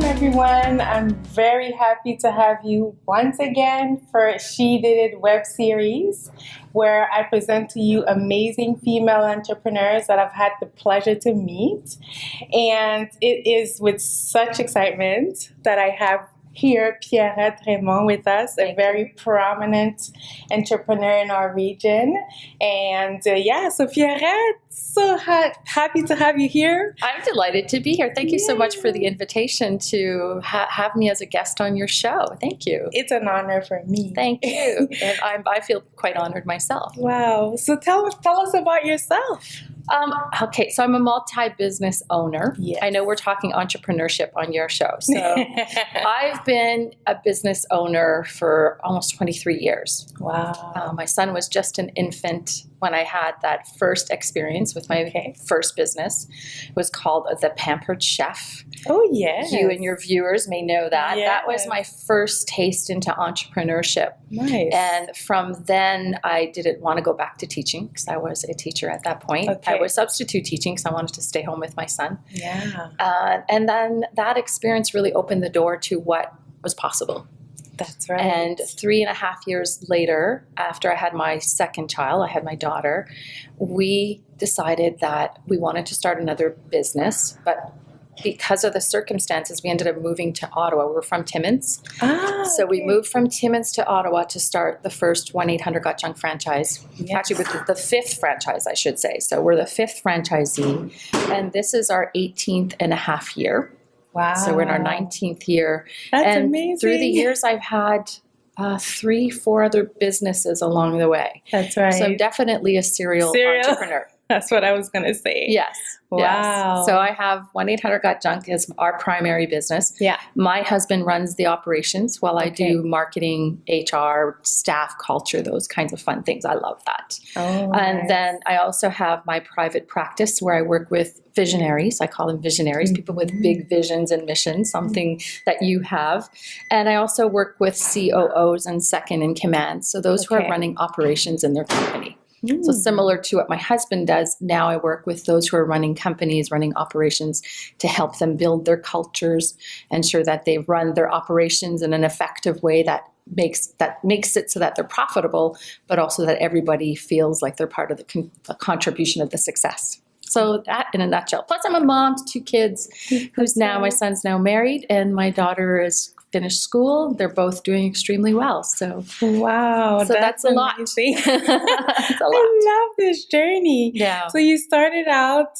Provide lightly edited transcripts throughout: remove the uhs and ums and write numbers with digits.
everyone. I'm very happy to have you once again for She Did It web series, where I present to you amazing female entrepreneurs that I've had the pleasure to meet. And it is with such excitement that I have here Pierrette Raymond with us, a very prominent entrepreneur in our region. And so Pierrette, so happy to have you here. I'm delighted to be here. Thank you so much for the invitation to have me as a guest on your show. Thank you. It's an honor for me. Thank you. And I feel quite honored myself. Wow. So tell us about yourself. Okay, so I'm a multi-business owner. Yes. I know we're talking entrepreneurship on your show. So I've been a business owner for almost 23 years. Wow. My son was just an infant when I had that first experience with my first business. It was called The Pampered Chef. Oh, yes. You and your viewers may know that. Yes. That was my first taste into entrepreneurship. Nice. And from then, I didn't want to go back to teaching because I was a teacher at that point. Okay. I was substitute teaching because I wanted to stay home with my son. Yeah. And then that experience really opened the door to what was possible. That's right. And 3.5 years later, after I had my second child, I had my daughter, we decided that we wanted to start another business, but because of the circumstances, we ended up moving to Ottawa. We were from Timmins. So we moved from Timmins to Ottawa to start the first 1-800-GOT-JUNK franchise. Yes. Actually, with the fifth franchise, I should say. So we're the fifth franchisee, and this is our 18th and a half year. Wow. So we're in our 19th year. That's and amazing. Through the years, I've had 3-4 other businesses along the way. That's right. So I'm definitely a serial entrepreneur. That's what I was going to say. Yes. Wow. Yes. So I have 1-800-GOT-JUNK as our primary business. Yeah. My husband runs the operations while I do marketing, HR, staff culture, those kinds of fun things. I love that. Oh, and nice. then I also have my private practice where I work with visionaries. I call them visionaries, people with big visions and missions, something that you have. And I also work with COOs and second in command. So those who are running operations in their company. So similar to what my husband does, now I work with those who are running companies, running operations to help them build their cultures, ensure that they run their operations in an effective way that makes it so that they're profitable, but also that everybody feels like they're part of the contribution of the success. So that in a nutshell. Plus I'm a mom to 2 kids my son's now married and my daughter is finished school. They're both doing extremely well. So wow, so that's a lot. That's a lot. I love this journey. Yeah. So you started out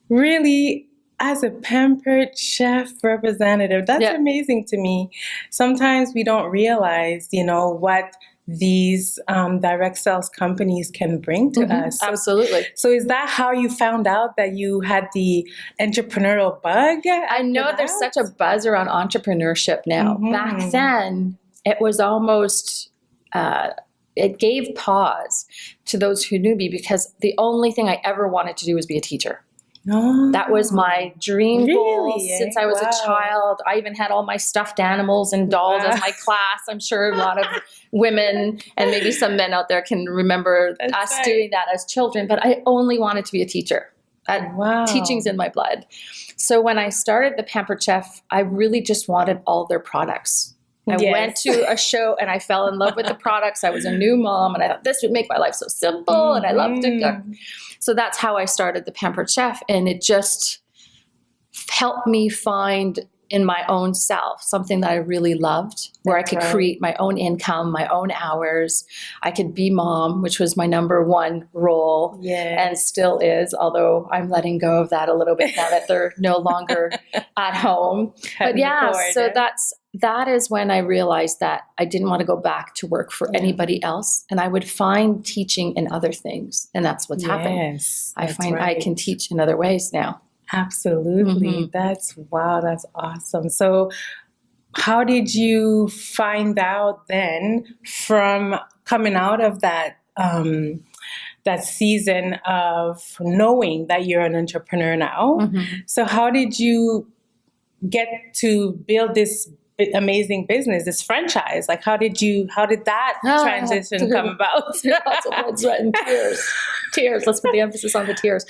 really as a pampered chef representative. That's amazing to me. Sometimes we don't realize, what these direct sales companies can bring to us. Absolutely. So is that how you found out that you had the entrepreneurial bug? I know there's such a buzz around entrepreneurship now. Back then, it was almost, it gave pause to those who knew me because the only thing I ever wanted to do was be a teacher. Oh, that was my dream goal since I was a Wow. child. I even had all my stuffed animals and dolls as my class. I'm sure a lot of women and maybe some men out there can remember us doing that as children, but I only wanted to be a teacher. Teaching's in my blood. So when I started the Pampered Chef, I really just wanted all their products. I went to a show and I fell in love with the products. I was a new mom and I thought this would make my life so simple and I love to cook. So that's how I started the Pampered Chef, and it just helped me find in my own self something that I really loved, where I could create my own income, my own hours. I could be mom, which was my number one role and still is, although I'm letting go of that a little bit now that they're no longer at home. But so that is when I realized that I didn't want to go back to work for anybody else, and I would find teaching in other things, and that's what's happened. I find I can teach in other ways now. Absolutely. That's awesome. So how did you find out then from coming out of that that season of knowing that you're an entrepreneur now? So how did you get to build this amazing business, this franchise. Like, how did that transition come about? Lots of blood, sweat, and tears. Tears. Let's put the emphasis on the tears.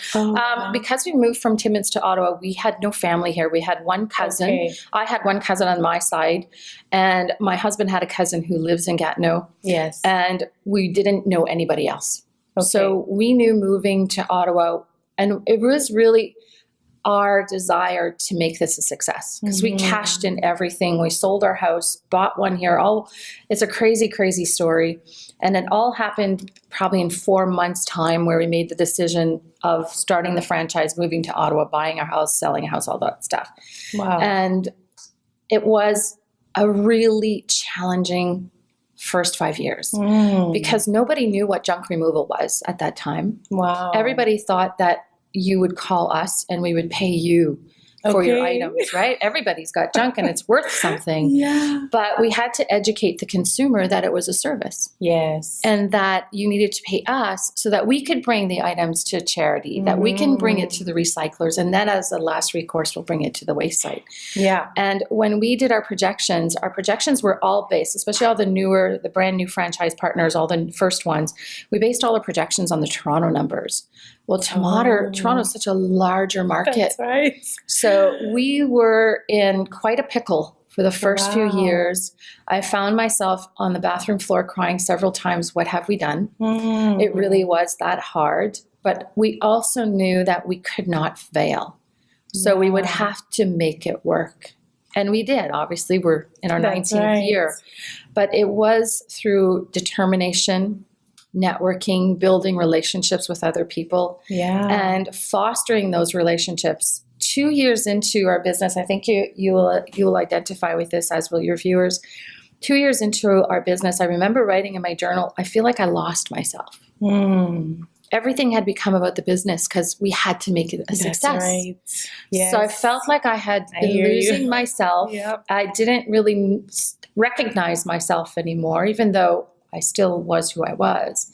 Because we moved from Timmins to Ottawa, we had no family here. We had one cousin. Okay. I had one cousin on my side, and my husband had a cousin who lives in Gatineau. Yes. And we didn't know anybody else. Okay. So we knew moving to Ottawa, and it was really our desire to make this a success, because we cashed in everything. We sold our house, bought one here. It's a crazy, crazy story. And it all happened probably in 4 months' time, where we made the decision of starting the franchise, moving to Ottawa, buying our house, selling a house, all that stuff. Wow. And it was a really challenging first 5 years because nobody knew what junk removal was at that time. Wow. Everybody thought that you would call us and we would pay you for your items, right? Everybody's got junk and it's worth something. Yeah. But we had to educate the consumer that it was a service. Yes. And that you needed to pay us so that we could bring the items to charity, that we can bring it to the recyclers, and then as a last recourse, we'll bring it to the waste site. Yeah. And when we did our projections were all based, especially all the brand new franchise partners, all the first ones, we based all our projections on the Toronto numbers. Well, Toronto is such a larger market. That's right. So we were in quite a pickle for the first few years. I found myself on the bathroom floor crying several times. What have we done? It really was that hard. But we also knew that we could not fail. So we would have to make it work. And we did. Obviously, we're in our 19th year. But it was through determination, networking, building relationships with other people, and fostering those relationships. 2 years into our business, I think you will identify with this, as will your viewers. 2 years into our business, I remember writing in my journal, I feel like I lost myself. Everything had become about the business because we had to make it a success. That's right. Yes. So I felt like I had been losing myself. Yep. I didn't really recognize myself anymore, even though I still was who I was.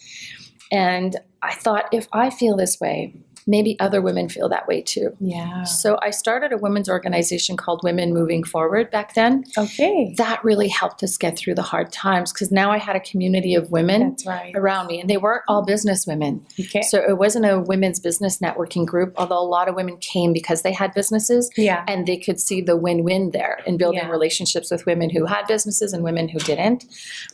And I thought, if I feel this way, maybe other women feel that way too. Yeah. So I started a women's organization called Women Moving Forward back then. Okay. That really helped us get through the hard times, because now I had a community of women around me, and they weren't all business women. Okay. So it wasn't a women's business networking group, although a lot of women came because they had businesses, and they could see the win-win there in building relationships with women who had businesses and women who didn't.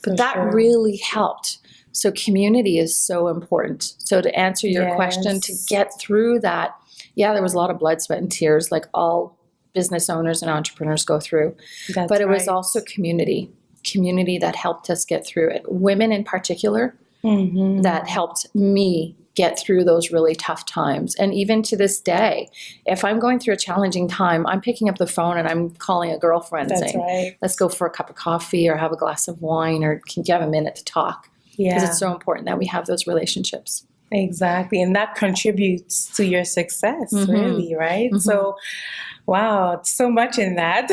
But that really helped. So community is so important. So to answer your question, to get through that, there was a lot of blood, sweat, and tears, like all business owners and entrepreneurs go through. But it was also community that helped us get through it. Women in particular, that helped me get through those really tough times. And even to this day, if I'm going through a challenging time, I'm picking up the phone and I'm calling a girlfriend saying, let's go for a cup of coffee or have a glass of wine, or can you have a minute to talk? Because it's so important that we have those relationships. Exactly. And that contributes to your success, really, right? So, wow, so much in that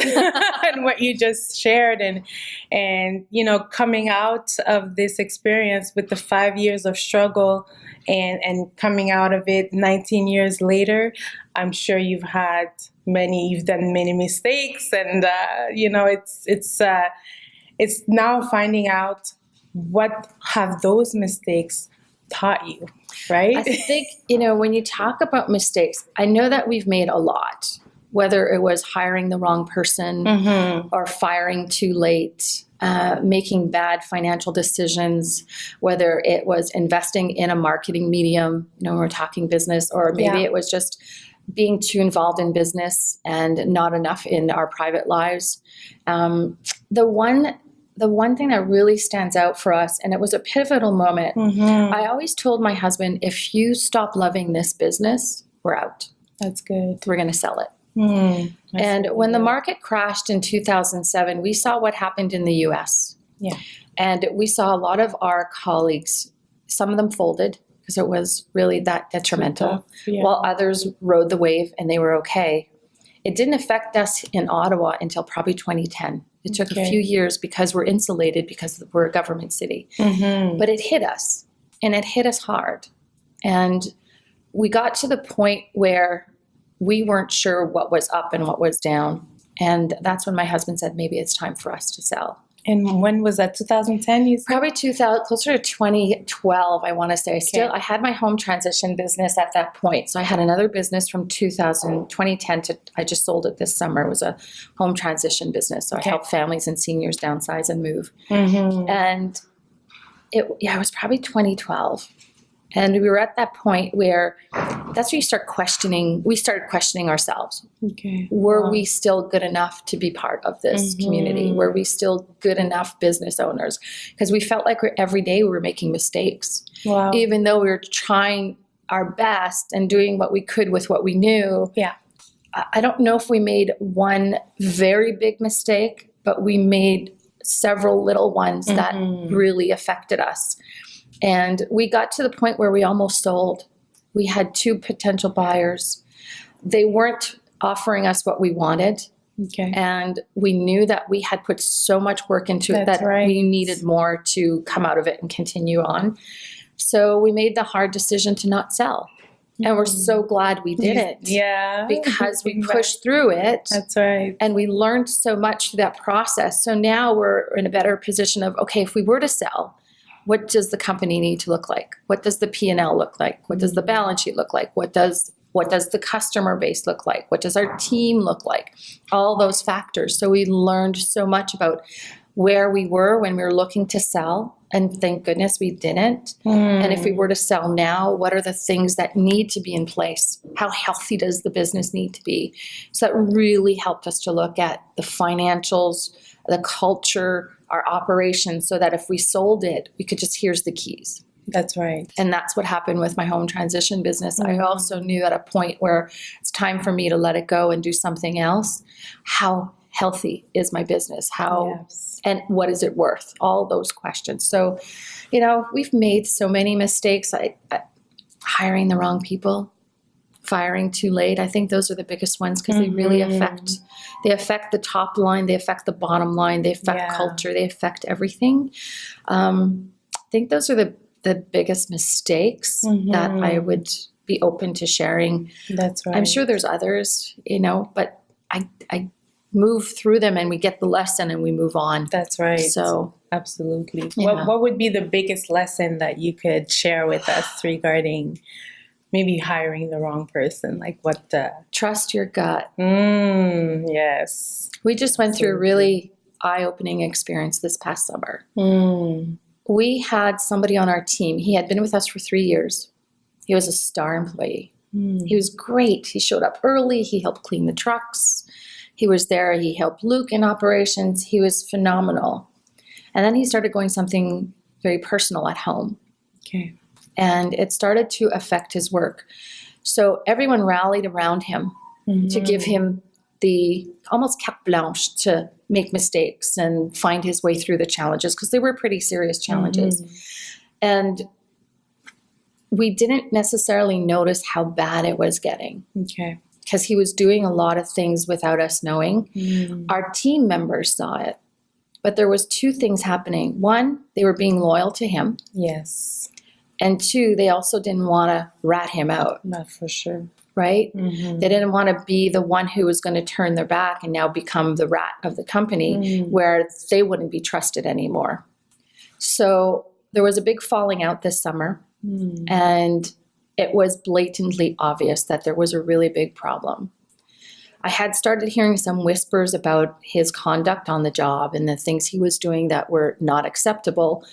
and what you just shared. And, you know, coming out of this experience with the 5 years of struggle and coming out of it 19 years later, I'm sure you've done many mistakes. And, you know, it's now finding out what have those mistakes taught you, right? I think, you know, when you talk about mistakes, I know that we've made a lot, whether it was hiring the wrong person or firing too late, making bad financial decisions, whether it was investing in a marketing medium, you know, when we're talking business, or maybe it was just being too involved in business and not enough in our private lives. The one thing that really stands out for us, and it was a pivotal moment, I always told my husband, if you stop loving this business, we're out. That's good. We're going to sell it. And when the market crashed in 2007, we saw what happened in the US. Yeah. And we saw a lot of our colleagues, some of them folded because it was really that detrimental, while others rode the wave and they were okay. It didn't affect us in Ottawa until probably 2010. It took a few years because we're insulated, because we're a government city. But it hit us, and it hit us hard. And we got to the point where we weren't sure what was up and what was down. And that's when my husband said, maybe it's time for us to sell. And when was that? 2010, you said? Probably 2000, closer to 2012, I want to say. Still, I had my home transition business at that point. So I had another business from 2010 to, I just sold it this summer. It was a home transition business. So I helped families and seniors downsize and move. And it was probably 2012. And we were at that point where that's where you start questioning. We started questioning ourselves. Were we still good enough to be part of this community? Were we still good enough business owners? Because we felt like every day we were making mistakes. Even though we were trying our best and doing what we could with what we knew. I don't know if we made one very big mistake, but we made several little ones that really affected us. And we got to the point where we almost sold. We had 2 potential buyers. They weren't offering us what we wanted. And we knew that we had put so much work into it that we needed more to come out of it and continue on. So we made the hard decision to not sell. And we're so glad we did it. Because we pushed through it. And we learned so much through that process. So now we're in a better position of, okay, if we were to sell, what does the company need to look like? What does the P&L look like? What does the balance sheet look like? What does the customer base look like? What does our team look like? All those factors. So we learned so much about where we were when we were looking to sell. And thank goodness we didn't. And if we were to sell now, what are the things that need to be in place? How healthy does the business need to be? So that really helped us to look at the financials, the culture, our operations, so that if we sold it, we could just, here's the keys. And that's what happened with my home transition business. I also knew at a point where it's time for me to let it go and do something else. How healthy is my business? And what is it worth? All those questions. So, we've made so many mistakes. Hiring the wrong people, firing too late. I think those are the biggest ones because they really affect the top line, they affect the bottom line, they affect culture, they affect everything. I think those are the biggest mistakes that I would be open to sharing. I'm sure there's others, but I move through them and we get the lesson and we move on. So absolutely. What would be the biggest lesson that you could share with us regarding maybe hiring the wrong person? Like what the... Trust your gut. Yes. We just went through a really eye-opening experience this past summer. We had somebody on our team. He had been with us for 3 years. He was a Starr employee. He was great. He showed up early. He helped clean the trucks. He was there. He helped Luke in operations. He was phenomenal. And then he started going something very personal at home. And it started to affect his work. So everyone rallied around him to give him the almost carte blanche to make mistakes and find his way through the challenges, because they were pretty serious challenges. And we didn't necessarily notice how bad it was getting. Because he was doing a lot of things without us knowing. Our team members saw it. But there was 2 things happening. One, they were being loyal to him. And 2, they also didn't want to rat him out. Not for sure. Right? They didn't want to be the one who was going to turn their back and now become the rat of the company where they wouldn't be trusted anymore. So there was a big falling out this summer. And it was blatantly obvious that there was a really big problem. I had started hearing some whispers about his conduct on the job and the things he was doing that were not acceptable,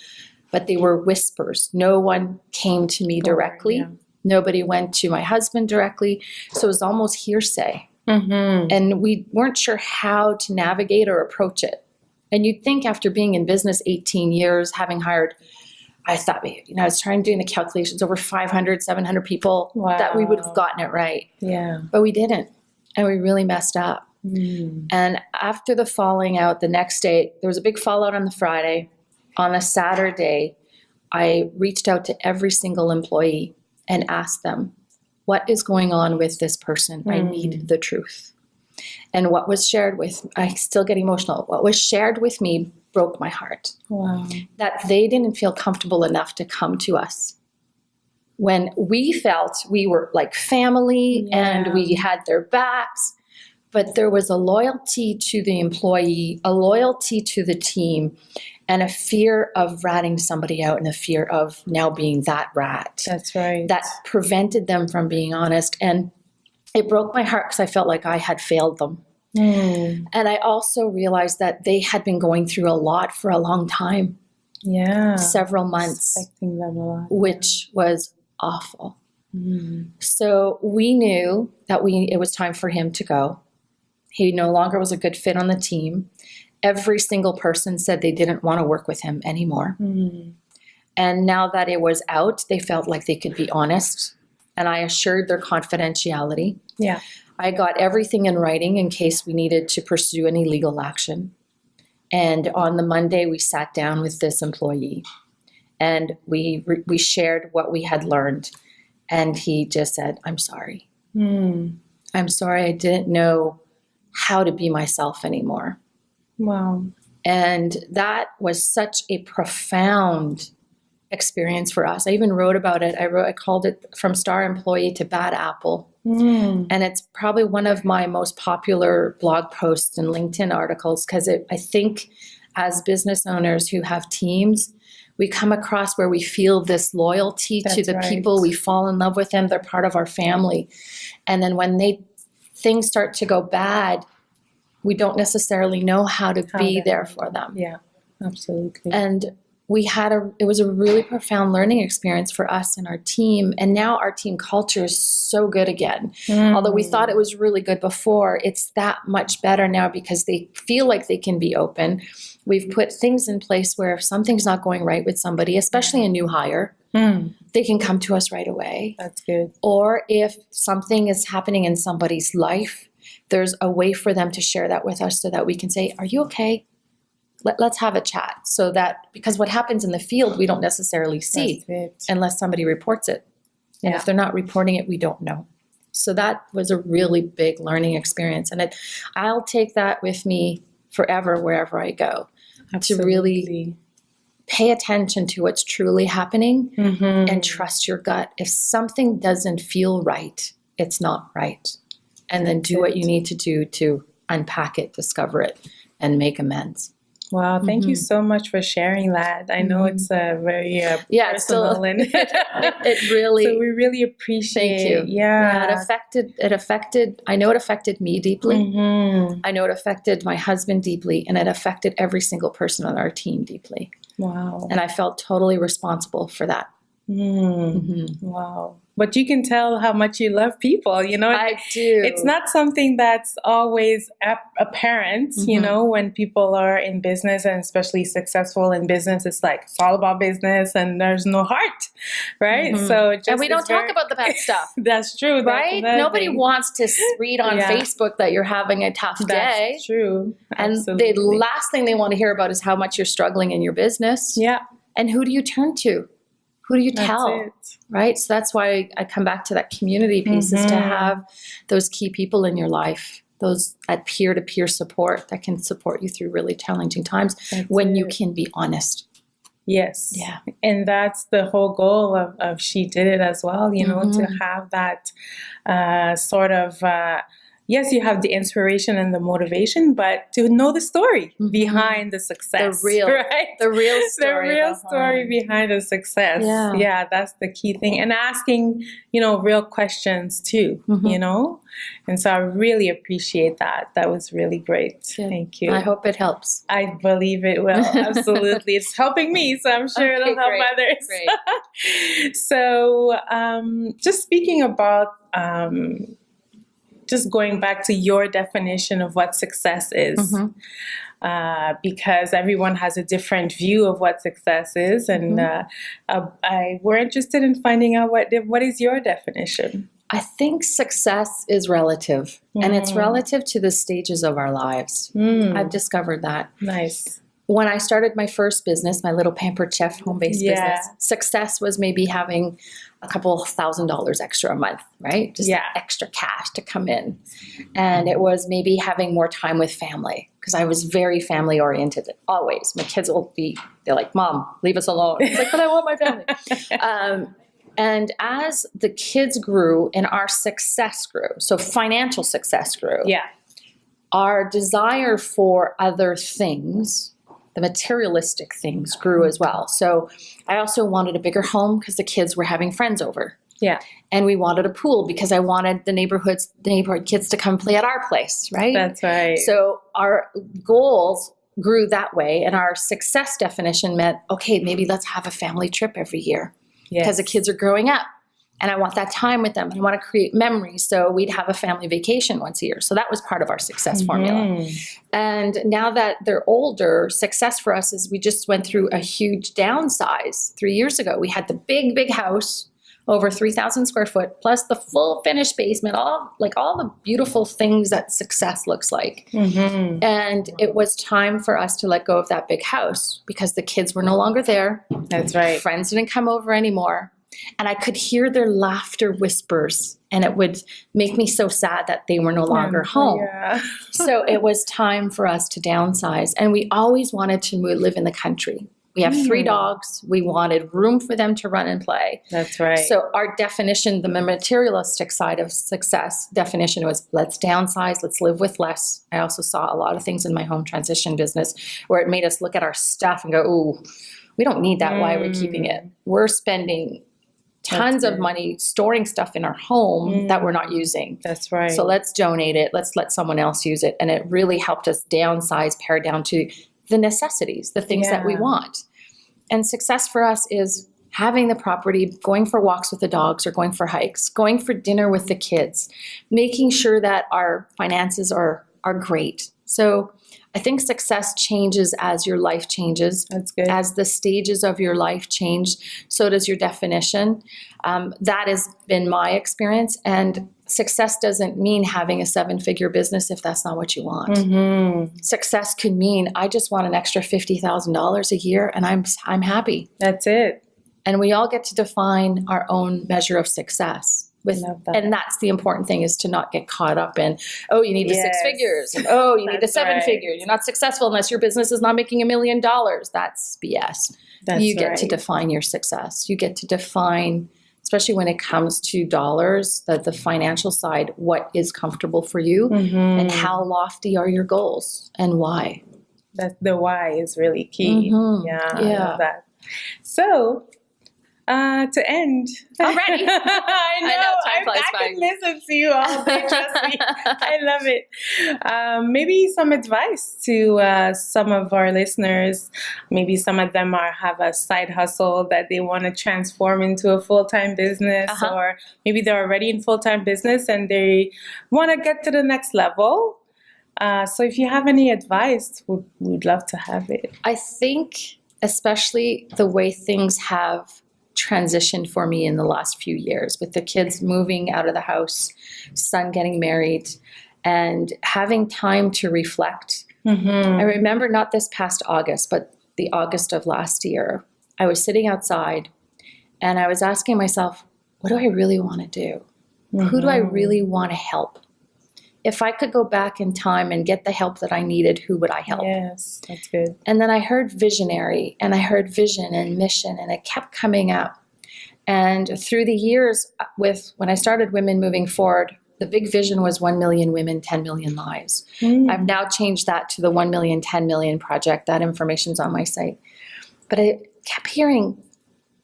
but they were whispers. No one came to me directly. Nobody went to my husband directly. So it was almost hearsay. And we weren't sure how to navigate or approach it. And you'd think after being in business 18 years, having hired, I thought, I was doing the calculations, over 500, 700 people, that we would have gotten it right. But we didn't. And we really messed up. And after the falling out, the next day, there was a big fallout on the Friday. On a Saturday, I reached out to every single employee and asked them, what is going on with this person? I need the truth. And what was shared with, I still get emotional, what was shared with me broke my heart. That they didn't feel comfortable enough to come to us when we felt we were like family and we had their backs. But there was a loyalty to the employee, a loyalty to the team, and a fear of ratting somebody out and a fear of now being that rat. That's right. That prevented them from being honest. And it broke my heart because I felt like I had failed them. And I also realized that they had been going through a lot for a long time. Yeah. Several months. Expecting them a lot. Which was awful. So we knew that it was time for him to go. He no longer was a good fit on the team. Every single person said they didn't want to work with him anymore. And now that it was out, they felt like they could be honest. And I assured their confidentiality. Yeah. I got everything in writing in case we needed to pursue any legal action. And on the Monday, we sat down with this employee and we shared what we had learned. And he just said, I'm sorry. I'm sorry. I didn't know how to be myself anymore. Wow. And that was such a profound experience for us. I even wrote about it. I called it From Starr Employee to Bad Apple. And it's probably one of my most popular blog posts and LinkedIn articles because I think as business owners who have teams, we come across where we feel this loyalty to the people. We fall in love with them. They're part of our family. And then when things start to go bad, we don't necessarily know how to be there for them. Yeah, absolutely. And it was a really profound learning experience for us and our team. And now our team culture is so good again. Although we thought it was really good before, it's that much better now because they feel like they can be open. We've put things in place where if something's not going right with somebody, especially a new hire, they can come to us right away. That's good. Or if something is happening in somebody's life, there's a way for them to share that with us so that we can say, are you okay? Let's have a chat. So that, because what happens in the field, we don't necessarily see unless somebody reports it. And if they're not reporting it, we don't know. So that was a really big learning experience. And I'll take that with me forever, wherever I go, to really pay attention to what's truly happening and trust your gut. If something doesn't feel right, it's not right. And then do what you need to do to unpack it, discover it, and make amends. Wow, thank you so much for sharing that. I know it's a very personal and it really. So we really appreciate. Thank you. Yeah, it affected. I know it affected me deeply. I know it affected my husband deeply, and it affected every single person on our team deeply. Wow. And I felt totally responsible for that. Wow. But you can tell how much you love people, you know. I do. It's not something that's always apparent, you know, when people are in business and especially successful in business. It's like, it's all about business and there's no heart, right? So and we don't talk about the bad stuff. That's true. Right? Nobody wants to read on Facebook that you're having a tough day. That's true. And the last thing they want to hear about is how much you're struggling in your business. Yeah. And who do you turn to? Who do you tell? Right? So that's why I come back to that community piece is to have those key people in your life, that peer-to-peer support that can support you through really challenging times when you can be honest. Yes. Yeah. And that's the whole goal of She Did It as well, you know, to have that sort of yes, you have the inspiration and the motivation, but to know the story behind the success. The real story behind the success. Yeah. Yeah, that's the key thing. And asking, you know, real questions too, you know? And so I really appreciate that. That was really great. Good. Thank you. I hope it helps. I believe it will. Absolutely. It's helping me, so I'm sure it'll help others. Great. So just speaking about just going back to your definition of what success is, because everyone has a different view of what success is, and we're interested in finding out what is your definition. I think success is relative, and it's relative to the stages of our lives. I've discovered that. Nice. When I started my first business, my little Pampered Chef home-based business, success was maybe having a couple $1,000s extra a month, right? Just extra cash to come in. And it was maybe having more time with family because I was very family oriented always. My kids they're like, Mom, leave us alone. It's like, but I want my family. And as the kids grew and our success grew, so financial success grew. Yeah. our desire for other things, the materialistic things, grew as well. So I also wanted a bigger home because the kids were having friends over. Yeah. And we wanted a pool because I wanted the neighborhood kids to come play at our place, right? That's right. So our goals grew that way, and our success definition meant, okay, maybe let's have a family trip every year because the kids are growing up. And I want that time with them. And I want to create memories. So we'd have a family vacation once a year. So that was part of our success formula. And now that they're older, success for us is we just went through a huge downsize 3 years ago. We had the big, big house, over 3,000 square foot, plus the full finished basement, all the beautiful things that success looks like. And it was time for us to let go of that big house because the kids were no longer there. That's right. Friends didn't come over anymore. And I could hear their laughter whispers, and it would make me so sad that they were no longer home. So it was time for us to downsize. And we always wanted to live in the country. We have 3 dogs. We wanted room for them to run and play. That's right. So our definition, the materialistic side of success definition, was let's downsize, let's live with less. I also saw a lot of things in my home transition business where it made us look at our stuff and go, ooh, we don't need that. Why are we keeping it? We're spending tons of money storing stuff in our home that we're not using. That's right. So let's donate it. Let's let someone else use it. And it really helped us downsize, pare down to the necessities, the things that we want. And success for us is having the property, going for walks with the dogs or going for hikes, going for dinner with the kids, making sure that our finances are great. So I think success changes as your life changes. That's good. As the stages of your life change, so does your definition. That has been my experience. And success doesn't mean having a 7-figure business if that's not what you want. Success could mean I just want an extra $50,000 a year and I'm happy. That's it. And we all get to define our own measure of success. And that's the important thing, is to not get caught up in, oh, you need the 6 figures. And, oh, you need the 7 figures. You're not successful unless your business is not making $1 million. That's BS. You get to define your success. You get to define, especially when it comes to dollars, the financial side, what is comfortable for you and how lofty are your goals and why. The why is really key. I love that. So, to end already. I know time flies by. I can listen to you all day, trust me. I love it. Maybe some advice to some of our listeners. Maybe some of them have a side hustle that they want to transform into a full-time business, or maybe they're already in full-time business and they want to get to the next level. So if you have any advice, we'd love to have it. I think especially the way things have transitioned for me in the last few years, with the kids moving out of the house, son getting married, and having time to reflect. I remember not this past August, but the August of last year, I was sitting outside and I was asking myself, what do I really want to do? Who do I really want to help? If I could go back in time and get the help that I needed, who would I help? Yes, that's good. And then I heard visionary, and I heard vision and mission, and it kept coming up. And through the years, when I started Women Moving Forward, the big vision was 1 million women, 10 million lives. I've now changed that to the 1 million, 10 million project. That information's on my site. But I kept hearing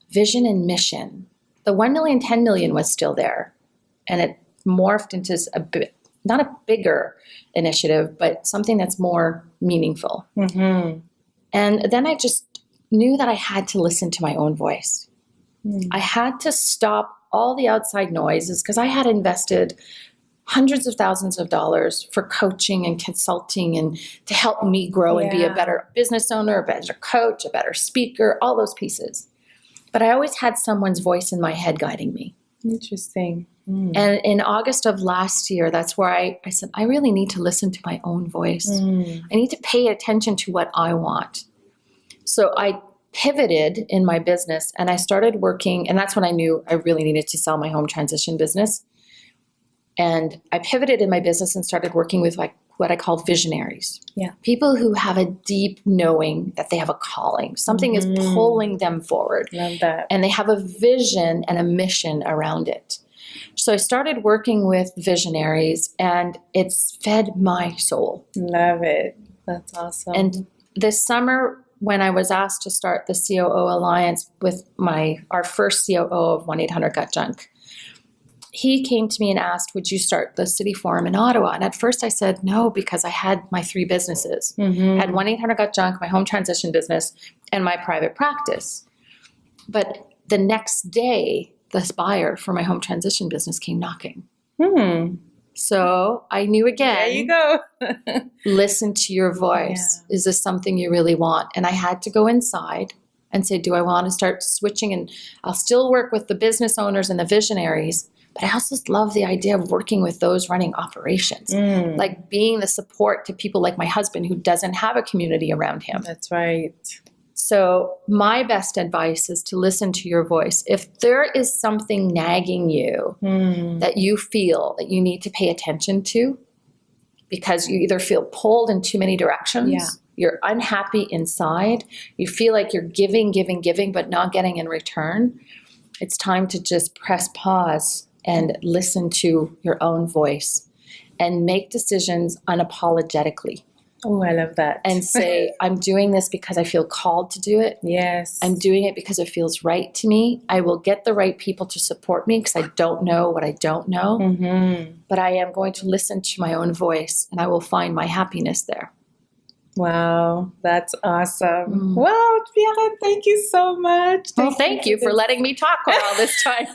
vision and mission. The 1 million, 10 million was still there. And it morphed into not a bigger initiative, but something that's more meaningful. And then I just knew that I had to listen to my own voice. I had to stop all the outside noises, because I had invested hundreds of thousands of dollars for coaching and consulting and to help me grow and be a better business owner, a better coach, a better speaker, all those pieces. But I always had someone's voice in my head guiding me. Interesting. And in August of last year, that's where I said, I really need to listen to my own voice. I need to pay attention to what I want. So I pivoted in my business and I started working, and that's when I knew I really needed to sell my home transition business. And I pivoted in my business and started working with what I call visionaries. People who have a deep knowing that they have a calling. Something is pulling them forward. Love that. And they have a vision and a mission around it. So I started working with visionaries, and it's fed my soul. Love it. That's awesome. And this summer, when I was asked to start the COO Alliance with our first COO of 1-800-GUT-JUNK, he came to me and asked, would you start the City Forum in Ottawa? And at first I said no, because I had my 3 businesses. I had 1-800-GUT-JUNK, my home transition business, and my private practice. But the next day, this buyer for my home transition business came knocking. So I knew again. There you go. Listen to your voice. Yeah. Is this something you really want? And I had to go inside and say, do I want to start switching? And I'll still work with the business owners and the visionaries, but I also love the idea of working with those running operations, like being the support to people like my husband who doesn't have a community around him. That's right. So my best advice is to listen to your voice. If there is something nagging you that you feel that you need to pay attention to, because you either feel pulled in too many directions, you're unhappy inside, you feel like you're giving, but not getting in return, it's time to just press pause and listen to your own voice and make decisions unapologetically. Oh, I love that. And say, I'm doing this because I feel called to do it. Yes. I'm doing it because it feels right to me. I will get the right people to support me because I don't know what I don't know. But I am going to listen to my own voice, and I will find my happiness there. Wow, that's awesome. Wow, Pierrette, thank you so much. Well, thank you for letting me talk for all this time.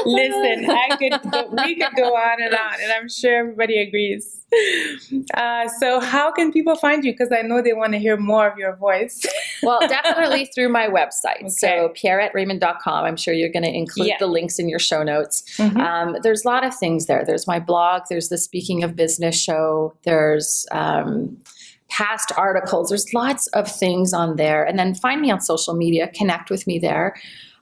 Listen, we could go on, and I'm sure everybody agrees. So how can people find you? Because I know they want to hear more of your voice. Well, definitely through my website. Okay. So pierretteraymond.com. I'm sure you're going to include the links in your show notes. There's a lot of things there. There's my blog. There's the Speaking of Business show. There's past articles. There's lots of things on there. And then find me on social media. Connect with me there.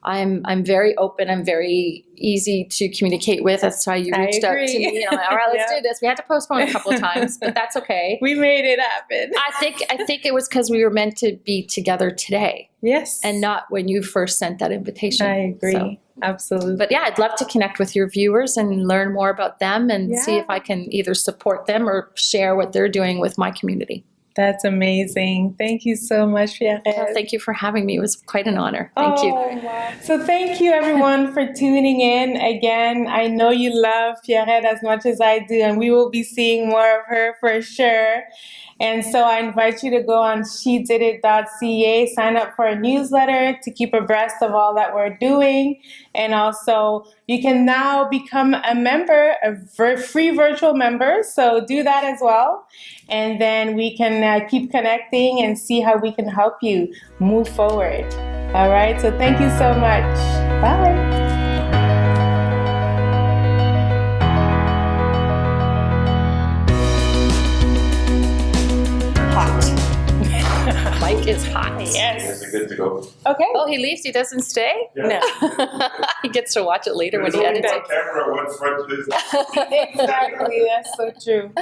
I'm very open. I'm very easy to communicate with. That's why you reached out to me. And I'm like, all right, let's do this. We had to postpone a couple of times, but that's okay. We made it happen. I think it was because we were meant to be together today. Yes. And not when you first sent that invitation. I agree. So, absolutely. But yeah, I'd love to connect with your viewers and learn more about them and see if I can either support them or share what they're doing with my community. That's amazing. Thank you so much, Pierrette. Well, thank you for having me. It was quite an honor. Thank you. Wow. So thank you, everyone, for tuning in. Again, I know you love Pierrette as much as I do, and we will be seeing more of her for sure. And so I invite you to go on shedidit.ca, sign up for a newsletter to keep abreast of all that we're doing. And also, you can now become a member, a free virtual member. So do that as well. And then we can keep connecting and see how we can help you move forward. All right. So thank you so much. Bye. Mike is hot. Yes. Is it good to go? Okay. Oh, he leaves? He doesn't stay? Yeah. No. He gets to watch it later There's when he only edits one camera, one front to this. Exactly. That's so true.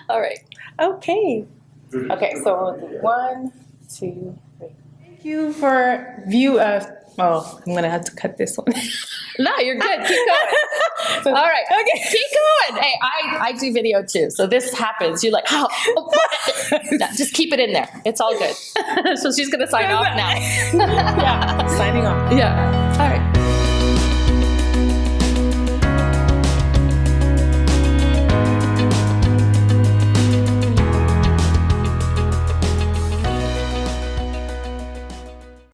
All right. Okay. Okay. So we'll do 1, 2, 3. Thank you for Oh, I'm gonna have to cut this one. No, you're good. Keep going. All right. Okay. Keep going. Hey, I do video too. So this happens. You're like, oh no, just keep it in there. It's all good. So she's going to sign off now. Yeah. Signing off. Yeah. All right.